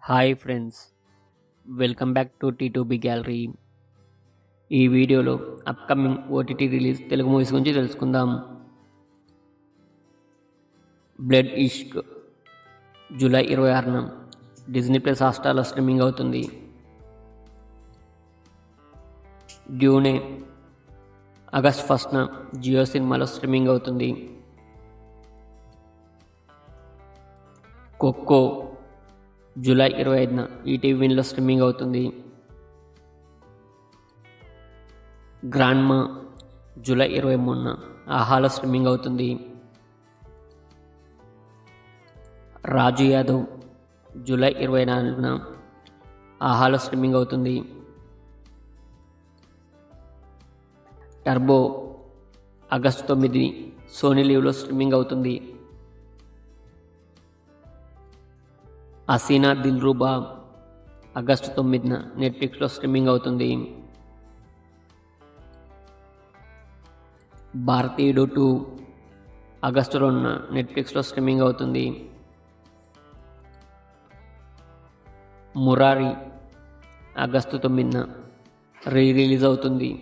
Hi friends, welcome back to T2B gallery. ఈ వీడియోలో upcoming OTT release Telugu movies గురించి తెలుసుకుందాం. బ్లడ్ ఇష్క్ జూలై 26న డిజ్నీ ప్లస్ హాట్‌స్టార్లో స్ట్రీమింగ్ అవుతుంది. డ్యూనే August 1న Jio సినిమాలో స్ట్రీమింగ్ అవుతుంది. ఖోఖో జూలై 25న ఈటీవీ విన్లో స్ట్రీమింగ్ అవుతుంది. గ్రాండ్మా జూలై 23న ఆహాలో స్ట్రీమింగ్ అవుతుంది. రాజు యాదవ్ జూలై 24న ఆహాలో స్ట్రీమింగ్ అవుతుంది. టర్బో ఆగస్టు 9 సోనీ లీవ్లో స్ట్రీమింగ్ అవుతుంది. హసీనా దిల్రుబా ఆగస్టు 9న నెట్ఫ్లిక్స్లో స్ట్రీమింగ్ అవుతుంది. భారతీయుడు 2 ఆగస్టు 2న నెట్ఫ్లిక్స్లో స్ట్రీమింగ్ అవుతుంది. మురారి ఆగస్టు 9న రిలీజ్ అవుతుంది.